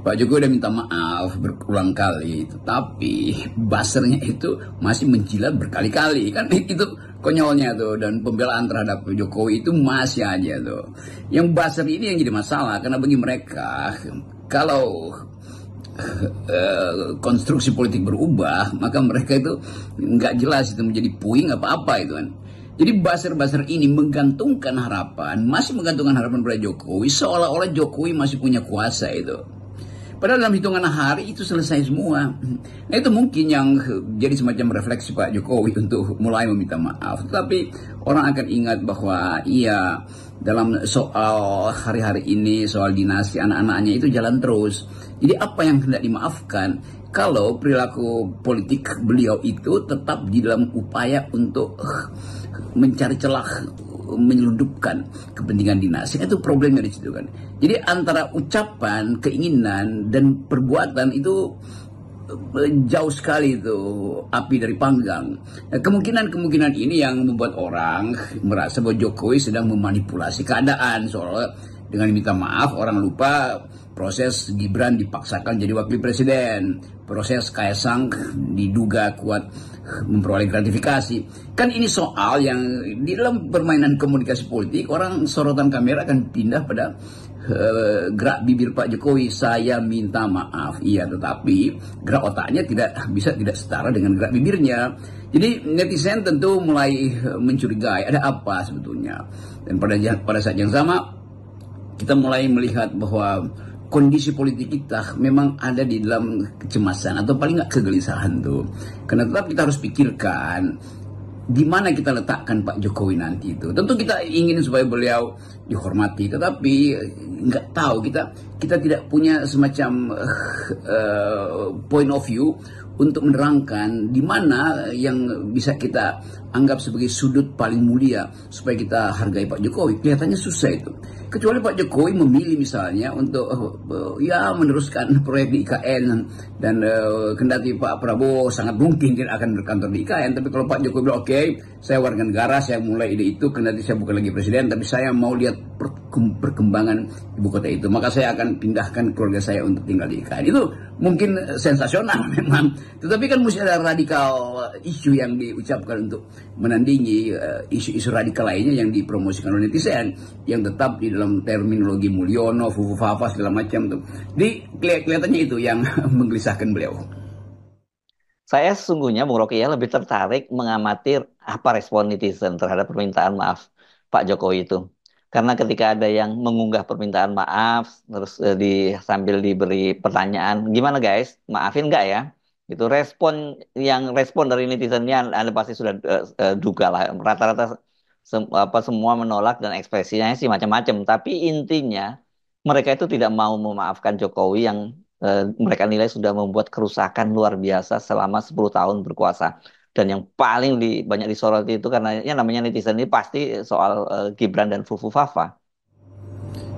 Pak Jokowi udah minta maaf berulang kali, tetapi buzzernya itu masih menjilat berkali-kali. Kan itu konyolnya tuh, dan pembelaan terhadap Jokowi itu masih aja tuh. Yang buzzer ini yang jadi masalah, karena bagi mereka, kalau konstruksi politik berubah, maka mereka itu nggak jelas itu menjadi puing apa-apa itu kan. Jadi buzzer-buzzer ini masih menggantungkan harapan pada Jokowi, seolah-olah Jokowi masih punya kuasa itu. Padahal dalam hitungan hari itu selesai semua. Nah itu mungkin yang jadi semacam refleksi Pak Jokowi untuk mulai meminta maaf. Tetapi orang akan ingat bahwa iya, dalam soal hari-hari ini, soal dinasti anak-anaknya itu jalan terus. Jadi apa yang hendak dimaafkan kalau perilaku politik beliau itu tetap di dalam upaya untuk mencari celah, menyelundupkan kepentingan dinasti. Itu problemnya di situ kan. Jadi antara ucapan, keinginan dan perbuatan itu jauh sekali itu api dari panggang. Nah, kemungkinan ini yang membuat orang merasa bahwa Jokowi sedang memanipulasi keadaan, soalnya dengan minta maaf orang lupa proses Gibran dipaksakan jadi wakil presiden, proses Kaesang diduga kuat memperoleh gratifikasi. Kan ini soal yang di dalam permainan komunikasi politik, orang sorotan kamera akan pindah pada gerak bibir Pak Jokowi, saya minta maaf. Iya, tetapi gerak otaknya tidak setara dengan gerak bibirnya. Jadi netizen tentu mulai mencurigai ada apa sebetulnya. Dan pada saat yang sama kita mulai melihat bahwa kondisi politik kita memang ada di dalam kecemasan atau paling nggak kegelisahan tuh. Karena tetap kita harus pikirkan di mana kita letakkan Pak Jokowi nanti itu. Tentu kita ingin supaya beliau dihormati, tetapi nggak tahu, kita tidak punya semacam point of view untuk menerangkan di mana yang bisa kita anggap sebagai sudut paling mulia supaya kita hargai Pak Jokowi. Kelihatannya susah itu. Kecuali Pak Jokowi memilih misalnya untuk meneruskan proyek di IKN, dan kendati Pak Prabowo sangat mungkin tidak akan berkantor di IKN, tapi kalau Pak Jokowi bilang oke, saya warga negara, saya mulai ide itu, kendati saya bukan lagi presiden, tapi saya mau lihat perkembangan ibu kota itu, maka saya akan pindahkan keluarga saya untuk tinggal di IKN. Itu mungkin sensasional memang, tetapi kan mesti ada radikal isu yang diucapkan untuk menandingi isu-isu radikal lainnya yang dipromosikan oleh netizen, yang tetap di dalam terminologi Mulyono, Fufu Fafa segala macam tuh. Jadi kelihatannya itu yang menggelisahkan beliau. Saya sesungguhnya, Bung Rocky, ya lebih tertarik mengamati apa respon netizen terhadap permintaan maaf Pak Jokowi itu. Karena ketika ada yang mengunggah permintaan maaf, terus sambil diberi pertanyaan, gimana guys, maafin nggak ya? Itu respon dari netizennya, Anda pasti sudah duga lah. Rata-rata semua menolak, dan ekspresinya sih macam-macam. Tapi intinya mereka itu tidak mau memaafkan Jokowi yang mereka nilai sudah membuat kerusakan luar biasa selama 10 tahun berkuasa. Dan yang paling banyak disoroti itu karena ya namanya netizen ini pasti soal Gibran dan Fufu Fafa.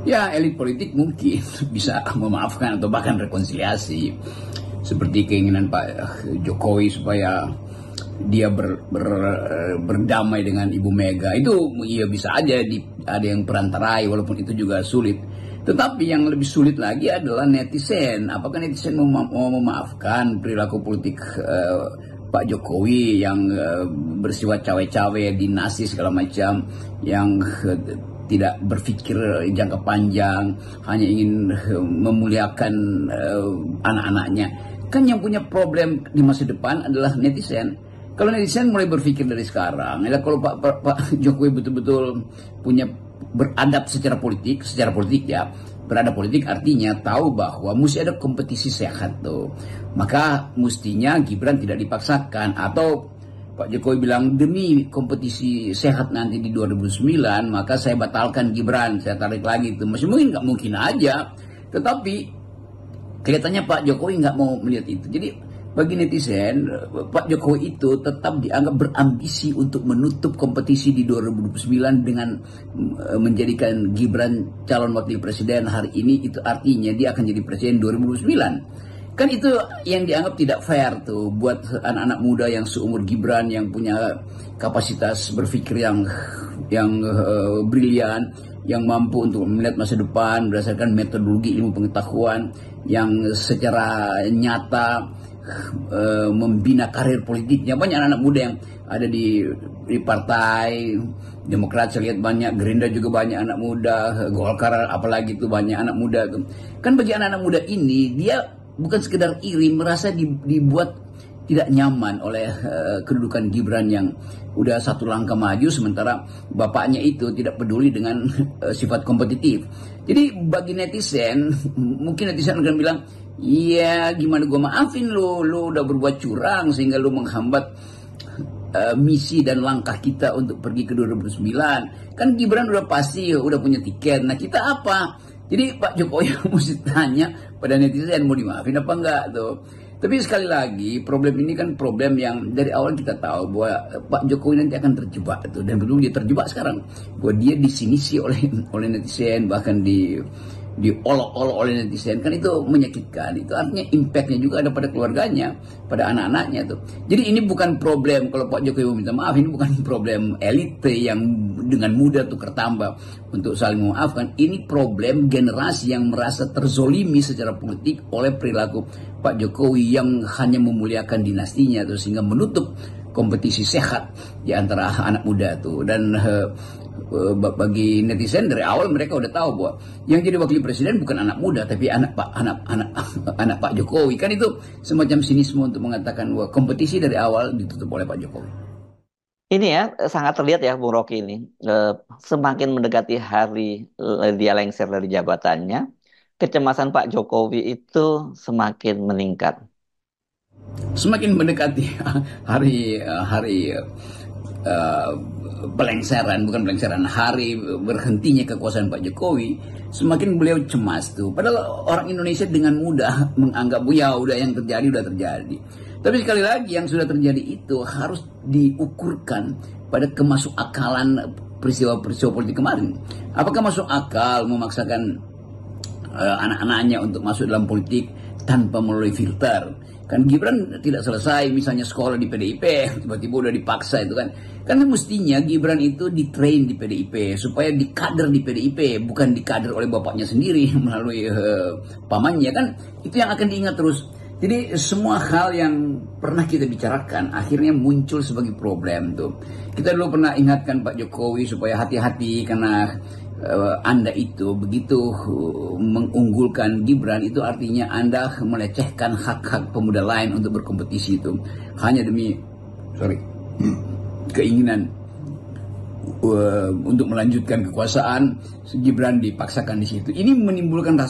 Ya, elit politik mungkin bisa memaafkan atau bahkan rekonsiliasi, seperti keinginan Pak Jokowi supaya dia berdamai dengan Ibu Mega. Itu ya bisa aja ada yang perantarai, walaupun itu juga sulit. Tetapi yang lebih sulit lagi adalah netizen. Apakah netizen mau memaafkan perilaku politik Pak Jokowi yang bersifat cawe-cawe, dinasti segala macam, yang tidak berpikir jangka panjang, hanya ingin memuliakan anak-anaknya. Kan yang punya problem di masa depan adalah netizen. Kalau netizen mulai berpikir dari sekarang, ya kalau Pak Jokowi betul-betul punya beradab secara politik ya, beradab politik artinya tahu bahwa mesti ada kompetisi sehat tuh. Maka mestinya Gibran tidak dipaksakan, atau Pak Jokowi bilang demi kompetisi sehat nanti di 2009 maka saya batalkan Gibran, saya tarik lagi itu. Masih mungkin, nggak mungkin aja. Tetapi kelihatannya Pak Jokowi nggak mau melihat itu. Jadi bagi netizen, Pak Jokowi itu tetap dianggap berambisi untuk menutup kompetisi di 2029 dengan menjadikan Gibran calon wakil presiden hari ini. Itu artinya dia akan jadi presiden 2029. Kan itu yang dianggap tidak fair tuh buat anak-anak muda yang seumur Gibran, yang punya kapasitas berpikir yang brilian, yang mampu untuk melihat masa depan berdasarkan metodologi ilmu pengetahuan yang secara nyata membina karir politiknya. Banyak anak-anak muda yang ada di partai Demokrat, saya lihat banyak, Gerindra juga banyak anak muda, Golkar apalagi itu banyak anak muda tuh. Kan bagi anak-anak muda ini, dia bukan sekedar iri, merasa dibuat tidak nyaman oleh kedudukan Gibran yang udah satu langkah maju, sementara bapaknya itu tidak peduli dengan sifat kompetitif. Jadi bagi netizen, mungkin netizen akan bilang, iya gimana gue maafin lu udah berbuat curang sehingga lu menghambat misi dan langkah kita untuk pergi ke 2009. Kan Gibran udah pasti udah punya tiket. Nah kita apa? Jadi Pak Jokowi mesti tanya pada netizen mau dimaafin apa enggak tuh. Tapi sekali lagi problem ini kan problem yang dari awal kita tahu bahwa Pak Jokowi nanti akan terjebak tuh, dan belum dia terjebak sekarang bahwa dia disinisi oleh netizen, bahkan diolok-olok oleh netizen. Kan itu menyakitkan. Itu artinya impactnya juga ada pada keluarganya, pada anak-anaknya tuh. Jadi ini bukan problem kalau Pak Jokowi meminta maaf, ini bukan problem elite yang dengan mudah tuh tertambah untuk saling memaafkan. Ini problem generasi yang merasa terzolimi secara politik oleh perilaku Pak Jokowi yang hanya memuliakan dinastinya tuh, sehingga menutup kompetisi sehat di antara anak muda tuh. Dan bagi netizen dari awal mereka udah tahu bahwa yang jadi wakil presiden bukan anak muda tapi anak Pak Jokowi. Kan itu semacam sinisme untuk mengatakan bahwa kompetisi dari awal ditutup oleh Pak Jokowi. Ini ya sangat terlihat ya Bung Rocky ini. Semakin mendekati hari dia lengser dari jabatannya, kecemasan Pak Jokowi itu semakin meningkat. Semakin mendekati hari hari berhentinya kekuasaan Pak Jokowi, semakin beliau cemas tuh. Padahal orang Indonesia dengan mudah menganggap ya udah yang terjadi udah terjadi. Tapi sekali lagi yang sudah terjadi itu harus diukurkan pada kemasukakalan peristiwa-peristiwa politik kemarin. Apakah masuk akal memaksakan anak-anaknya untuk masuk dalam politik tanpa melalui filter? Kan Gibran tidak selesai misalnya sekolah di PDIP, tiba-tiba udah dipaksa itu kan. Karena mestinya Gibran itu ditrain di PDIP supaya dikader di PDIP, bukan dikader oleh bapaknya sendiri melalui pamannya kan. Itu yang akan diingat terus. Jadi semua hal yang pernah kita bicarakan akhirnya muncul sebagai problem tuh. Kita dulu pernah ingatkan Pak Jokowi supaya hati-hati karena Anda itu begitu mengunggulkan Gibran, itu artinya Anda melecehkan hak-hak pemuda lain untuk berkompetisi itu hanya demi keinginan untuk melanjutkan kekuasaan. Gibran dipaksakan di situ. Ini menimbulkan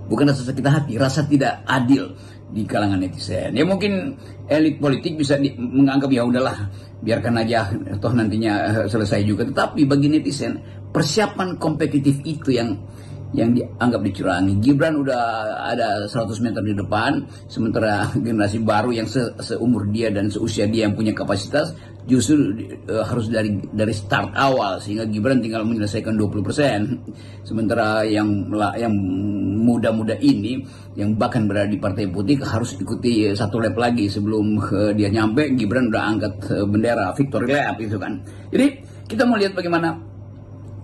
bukan rasa sakit hati, rasa tidak adil di kalangan netizen. Ya mungkin elit politik bisa menganggap ya udahlah biarkan aja toh nantinya selesai juga. Tetapi bagi netizen persiapan kompetitif itu yang dianggap dicurangi. Gibran udah ada 100 meter di depan, sementara generasi baru yang seumur dia dan seusia dia yang punya kapasitas justru harus dari start awal, sehingga Gibran tinggal menyelesaikan 20%. Sementara yang muda-muda ini yang bahkan berada di partai politik harus ikuti satu lap lagi sebelum dia nyampe. Gibran udah angkat bendera victory lap itu kan. Jadi kita mau lihat bagaimana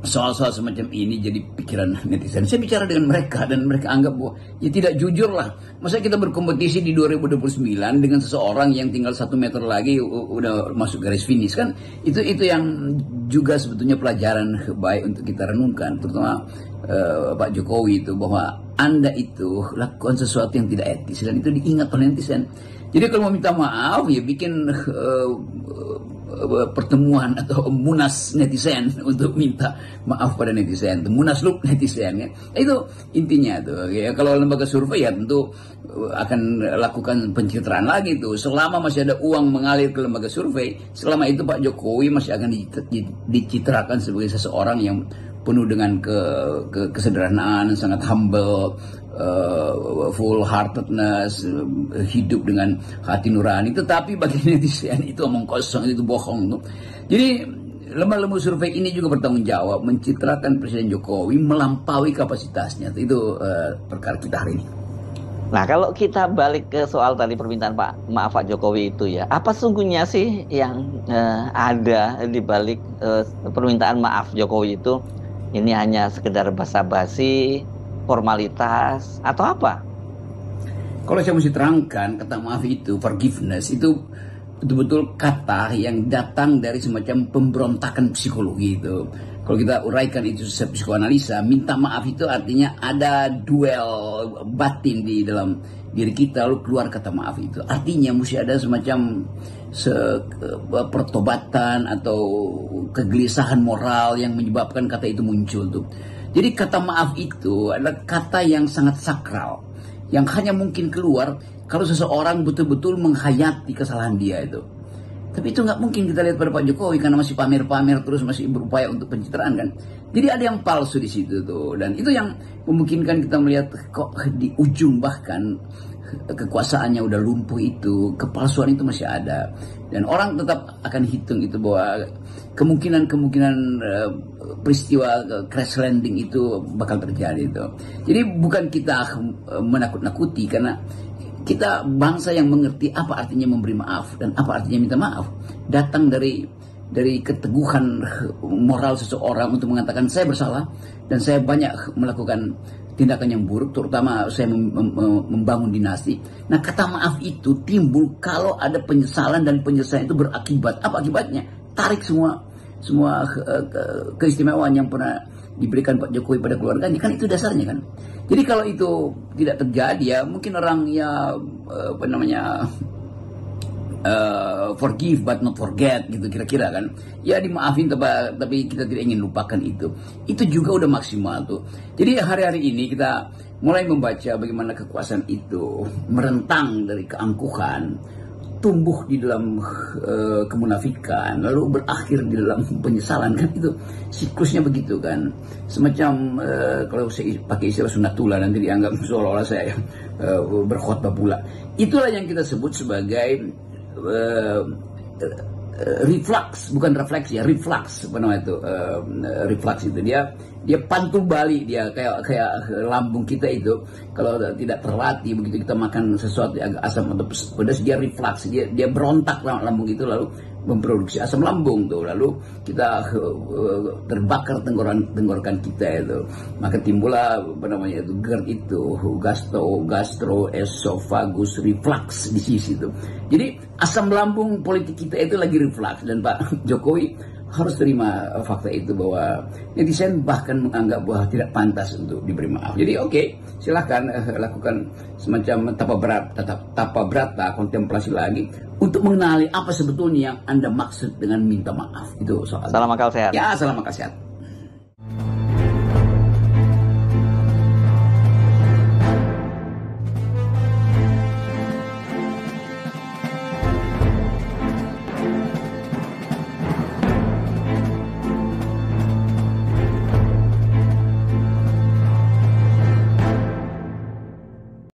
soal-soal semacam ini jadi pikiran netizen. Saya bicara dengan mereka dan mereka anggap bahwa ya tidak jujur lah. Masa kita berkompetisi di 2029 dengan seseorang yang tinggal 1 meter lagi udah masuk garis finish kan? Itu yang juga sebetulnya pelajaran baik untuk kita renungkan, terutama Pak Jokowi itu, bahwa Anda itu lakukan sesuatu yang tidak etis dan itu diingat oleh netizen. Jadi kalau mau minta maaf ya bikin pertemuan atau munas netizen untuk minta maaf pada netizen, munaslup netizen ya. Itu intinya tuh ya. Kalau lembaga survei ya tentu akan lakukan pencitraan lagi tuh. Selama masih ada uang mengalir ke lembaga survei, selama itu Pak Jokowi masih akan dicitrakan sebagai seseorang yang penuh dengan kesederhanaan, sangat humble, full heartedness, hidup dengan hati nurani. Tetapi bagi netizen itu omong kosong, itu bohong. Jadi lembaga survei ini juga bertanggung jawab mencitrakan Presiden Jokowi melampaui kapasitasnya. Itu perkara kita hari ini. Nah, kalau kita balik ke soal tadi permintaan maaf Pak Jokowi itu ya, apa sungguhnya sih yang ada di balik permintaan maaf Jokowi itu? Ini hanya sekedar basa-basi, formalitas, atau apa? Kalau saya mesti terangkan, kata maaf itu, forgiveness, itu betul-betul kata yang datang dari semacam pemberontakan psikologi itu. Kalau kita uraikan itu secara psikoanalisa, minta maaf itu artinya ada duel batin di dalam diri kita, lalu keluar kata maaf itu. Artinya mesti ada semacam pertobatan atau kegelisahan moral yang menyebabkan kata itu muncul tuh. Jadi kata maaf itu adalah kata yang sangat sakral, yang hanya mungkin keluar kalau seseorang betul-betul menghayati kesalahan dia itu. Tapi itu nggak mungkin kita lihat pada Pak Jokowi karena masih pamer-pamer terus, masih berupaya untuk pencitraan kan. Jadi ada yang palsu di situ tuh, dan itu yang memungkinkan kita melihat kok di ujung bahkan kekuasaannya udah lumpuh itu, kepalsuan itu masih ada, dan orang tetap akan hitung itu bahwa kemungkinan peristiwa crash landing itu bakal terjadi itu. Jadi bukan kita menakut-nakuti, karena kita bangsa yang mengerti apa artinya memberi maaf dan apa artinya minta maaf. Datang dari keteguhan moral seseorang untuk mengatakan saya bersalah dan saya banyak melakukan tindakan yang buruk, terutama saya membangun dinasti. Nah, kata maaf itu timbul kalau ada penyesalan, dan penyesalan itu berakibat. Apa akibatnya? Tarik semua keistimewaan yang pernah diberikan Pak Jokowi pada keluarganya, kan itu dasarnya kan. Jadi kalau itu tidak terjadi ya mungkin orang ya forgive but not forget gitu kira-kira kan. Ya dimaafin tapi kita tidak ingin lupakan itu. Itu juga udah maksimal tuh. Jadi hari-hari ini kita mulai membaca bagaimana kekuasaan itu merentang dari keangkuhan, tumbuh di dalam kemunafikan, lalu berakhir di dalam penyesalan kan. Itu siklusnya begitu kan. Semacam kalau saya pakai istilah sunatullah nanti dianggap seolah-olah saya berkhotbah pula. Itulah yang kita sebut sebagai reflux, bukan refleksi ya, reflux apa namanya itu, reflux itu dia pantul balik, dia kayak lambung kita itu kalau tidak terlatih, begitu kita makan sesuatu yang agak asam atau pedas, dia reflux, dia berontak lambung itu lalu memproduksi asam lambung tuh, lalu kita terbakar tenggorokan kita itu, maka timbullah apa namanya itu GERD itu, gastroesophagus reflux disease itu. Jadi asam lambung politik kita itu lagi reflux, dan Pak Jokowi harus terima fakta itu bahwa netizen bahkan menganggap bahwa tidak pantas untuk diberi maaf. Jadi oke, silahkan lakukan semacam tapa brata kontemplasi lagi untuk mengenali apa sebetulnya yang Anda maksud dengan minta maaf. Itu soal. Salam akal sehat. Ya, salam akal sehat.